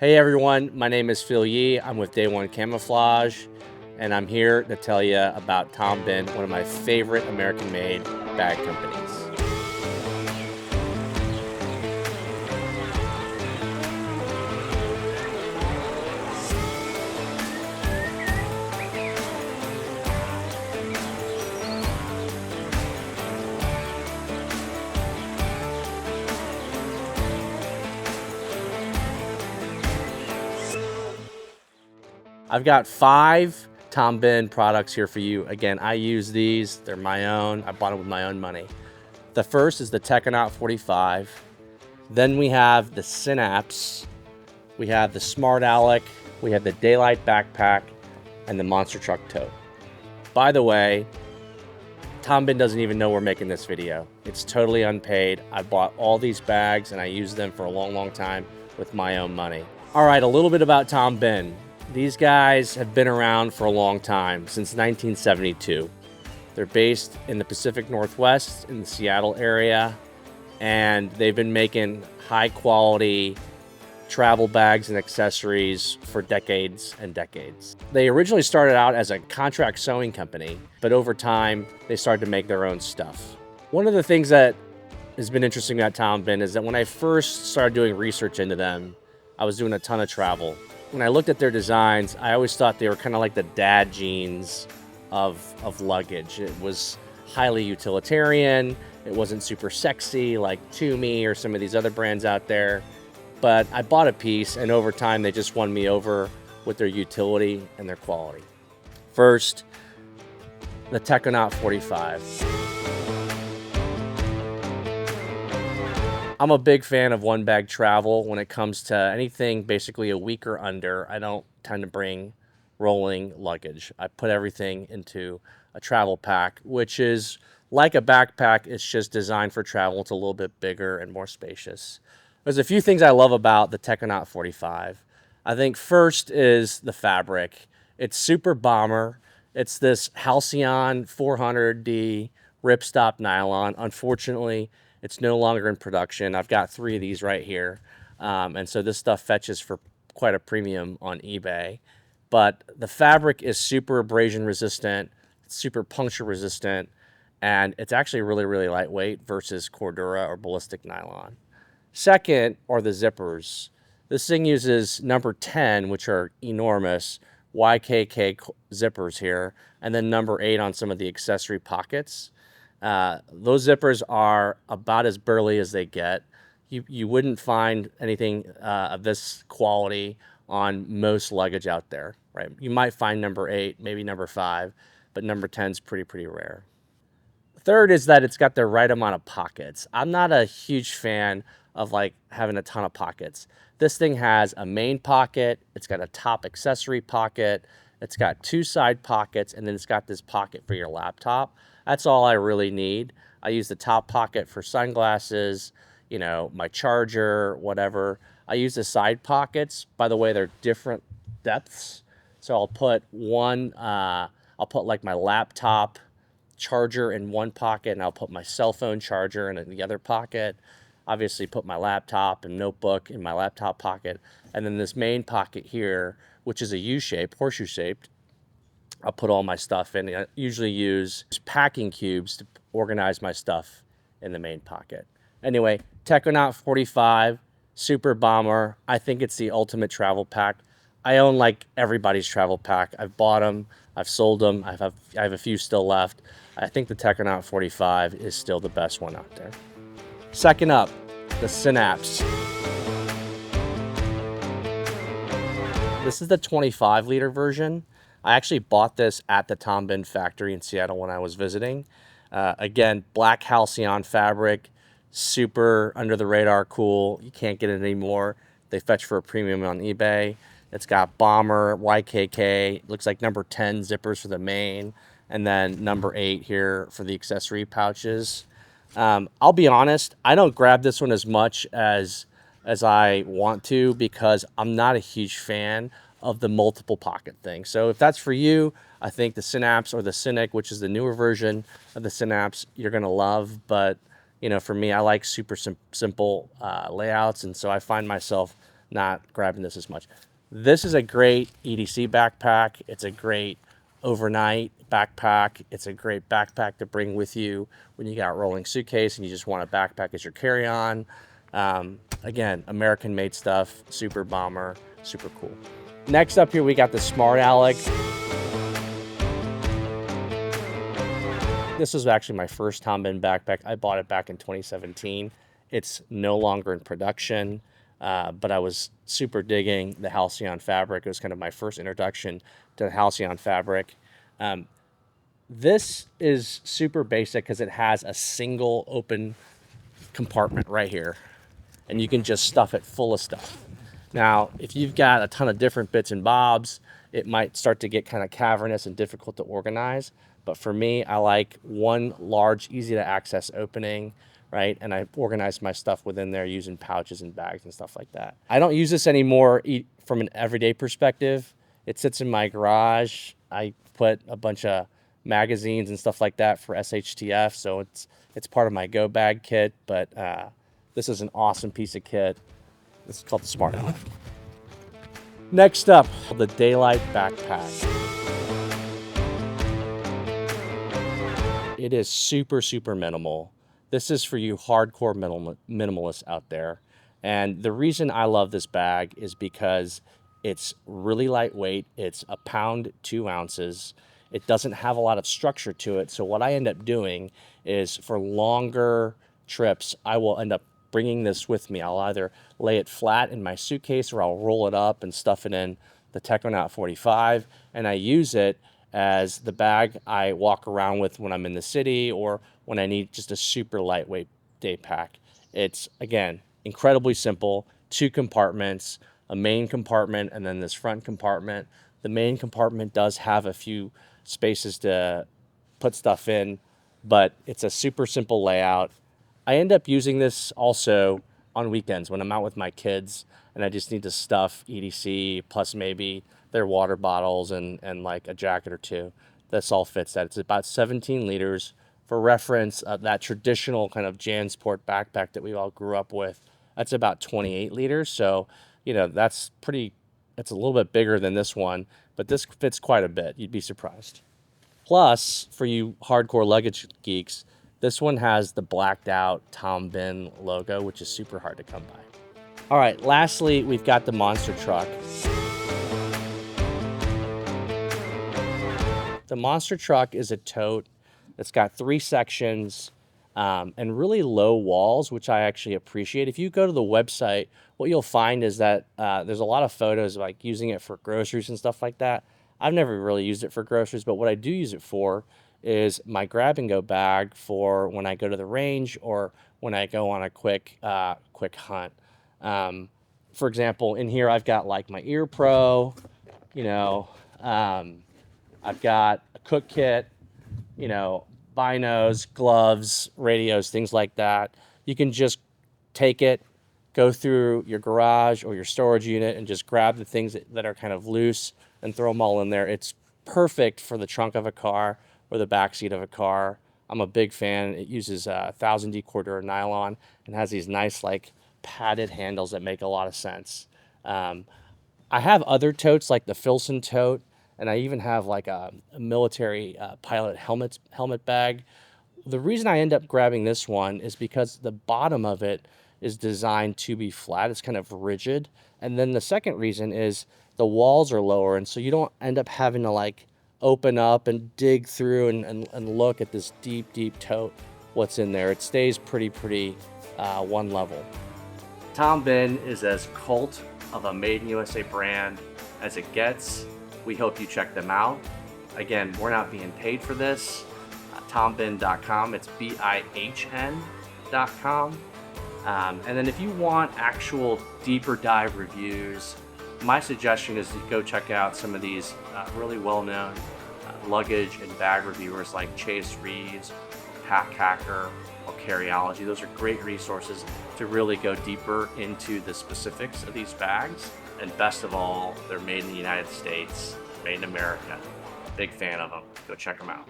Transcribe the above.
Hey everyone, my name is Phil Yee. I'm with Day One Camouflage, and I'm here to tell you about Tom Bihn, one of my favorite American-made bag companies. I've got 5 Tom Bihn products here for you. Again, I use these. They're my own. I bought them with my own money. The first is the Techonaut 45. Then we have the Synapse. We have the Smart Alec. We have the Daylight Backpack and the Monster Truck Tote. By the way, Tom Bihn doesn't even know we're making this video. It's totally unpaid. I bought all these bags and I used them for a long time with my own money. All right, a little bit about Tom Bihn. These guys have been around for a long time, since 1972. They're based in the Pacific Northwest in the Seattle area, and they've been making high quality travel bags and accessories for decades and decades. They originally started out as a contract sewing company, but over time they started to make their own stuff. One of the things that has been interesting about Tom Bihn is that when I first started doing research into them, I was doing a ton of travel. When I looked at their designs, I always thought they were kind of like the dad jeans of luggage. It was highly utilitarian. It wasn't super sexy like Toomey or some of these other brands out there. But I bought a piece, and over time, they just won me over with their utility and their quality. First, the Techonaut 45. I'm a big fan of one bag travel when it comes to anything basically a week or under. I don't tend to bring rolling luggage. I put everything into a travel pack, which is like a backpack. It's just designed for travel. It's a little bit bigger and more spacious. There's a few things I love about the Techonaut 45. I think first is the fabric. It's super bomber. It's this Halcyon 400D ripstop nylon. Unfortunately, it's no longer in production. I've got 3 of these right here. And so this stuff fetches for quite a premium on eBay. But the fabric is super abrasion resistant, super puncture resistant, and it's actually really lightweight versus Cordura or ballistic nylon. Second are the zippers. This thing uses number 10, which are enormous, YKK zippers here, and then number 8 on some of the accessory pockets. Those zippers are about as burly as they get. You wouldn't find anything of this quality on most luggage out there, right? You might find number 8, maybe number 5, but number 10 is pretty rare. Third is that it's got the right amount of pockets. I'm not a huge fan of like having a ton of pockets. This thing has a main pocket, it's got a top accessory pocket, it's got 2 side pockets, and then it's got this pocket for your laptop. That's all I really need. I use the top pocket for sunglasses, you know, my charger, whatever. I use the side pockets. By the way, they're different depths. So I'll put like my laptop charger in one pocket, and I'll put my cell phone charger in the other pocket. Obviously put my laptop and notebook in my laptop pocket. And then this main pocket here, which is a U-shape, horseshoe shaped, I'll put all my stuff in. I usually use packing cubes to organize my stuff in the main pocket. Anyway, Techonaut 45, super bomber. I think it's the ultimate travel pack. I own like everybody's travel pack. I've bought them, I've sold them, I have a few still left. I think the Techonaut 45 is still the best one out there. Second up, the Synapse. This is the 25-liter version. I actually bought this at the Tom Bihn factory in Seattle when I was visiting. Again, black Halcyon fabric, super under the radar cool. You can't get it anymore. They fetch for a premium on eBay. It's got bomber, YKK, looks like number 10 zippers for the main, and then number 8 here for the accessory pouches. I'll be honest, I don't grab this one as much as I want to because I'm not a huge fan of the multiple pocket thing. So if that's for you, I think the Synapse or the Cynic, which is the newer version of the Synapse, you're gonna love. But you know, for me, I like super simple layouts, and so I find myself not grabbing this as much. This is a great EDC backpack. It's a great overnight backpack. It's a great backpack to bring with you when you got a rolling suitcase and you just want a backpack as your carry-on. Again, American made stuff, super bomber, super cool. Next up here, we got the Smart Aleck. This was actually my first Tom Bihn backpack. I bought it back in 2017. It's no longer in production, but I was super digging the Halcyon fabric. It was kind of my first introduction to the Halcyon fabric. This is super basic because it has a single open compartment right here, and you can just stuff it full of stuff. Now, if you've got a ton of different bits and bobs, it might start to get kind of cavernous and difficult to organize. But for me, I like one large, easy to access opening, right? And I organize my stuff within there using pouches and bags and stuff like that. I don't use this anymore from an everyday perspective. It sits in my garage. I put a bunch of magazines and stuff like that for SHTF, so it's part of my go bag kit. But this is an awesome piece of kit. This is called the Smart Aleck. Next up, the Daylight backpack. It is super, super minimal. This is for you hardcore minimalists out there. And the reason I love this bag is because it's really lightweight. It's 1 pound, 2 ounces. It doesn't have a lot of structure to it. So what I end up doing is for longer trips, I will end up bringing this with me. I'll either lay it flat in my suitcase or I'll roll it up and stuff it in the Techonaut 45. And I use it as the bag I walk around with when I'm in the city or when I need just a super lightweight day pack. It's, again, incredibly simple. 2 compartments, a main compartment, and then this front compartment. The main compartment does have a few spaces to put stuff in, but it's a super simple layout. I end up using this also on weekends when I'm out with my kids and I just need to stuff EDC plus maybe their water bottles and like a jacket or two. This all fits that. It's about 17 liters. For reference, that traditional kind of JanSport backpack that we all grew up with, that's about 28 liters. So, you know, it's a little bit bigger than this one, but this fits quite a bit. You'd be surprised. Plus, for you hardcore luggage geeks, this one has the blacked out Tom Bihn logo, which is super hard to come by. All right, lastly, we've got the Monster Truck. The Monster Truck is a tote that's got 3 sections and really low walls, which I actually appreciate. If you go to the website, what you'll find is that there's a lot of photos like using it for groceries and stuff like that. I've never really used it for groceries, but what I do use it for is my grab and go bag for when I go to the range or when I go on a quick hunt. For example, in here I've got like my Ear Pro, you know, I've got a cook kit, you know, binos, gloves, radios, things like that. You can just take it, go through your garage or your storage unit and just grab the things that are kind of loose and throw them all in there. It's perfect for the trunk of a car or the back seat of a car. I'm a big fan. It uses 1000D Cordura nylon and has these nice like padded handles that make a lot of sense. I have other totes like the Filson tote, and I even have like a military pilot helmet bag. The reason I end up grabbing this one is because the bottom of it is designed to be flat. It's kind of rigid. And then the second reason is the walls are lower, and so you don't end up having to like open up and dig through and look at this deep tote, what's in there. It stays pretty one level. Tom Bihn is as cult of a made in USA brand as it gets. We hope you check them out. Again, we're not being paid for this. TomBihn.com, it's BIHN.com. And then if you want actual deeper dive reviews, my suggestion is to go check out some of these really well-known luggage and bag reviewers like Chase Reeves, Pack Hacker, or Carryology. Those are great resources to really go deeper into the specifics of these bags. And best of all, they're made in the United States, made in America. Big fan of them. Go check them out.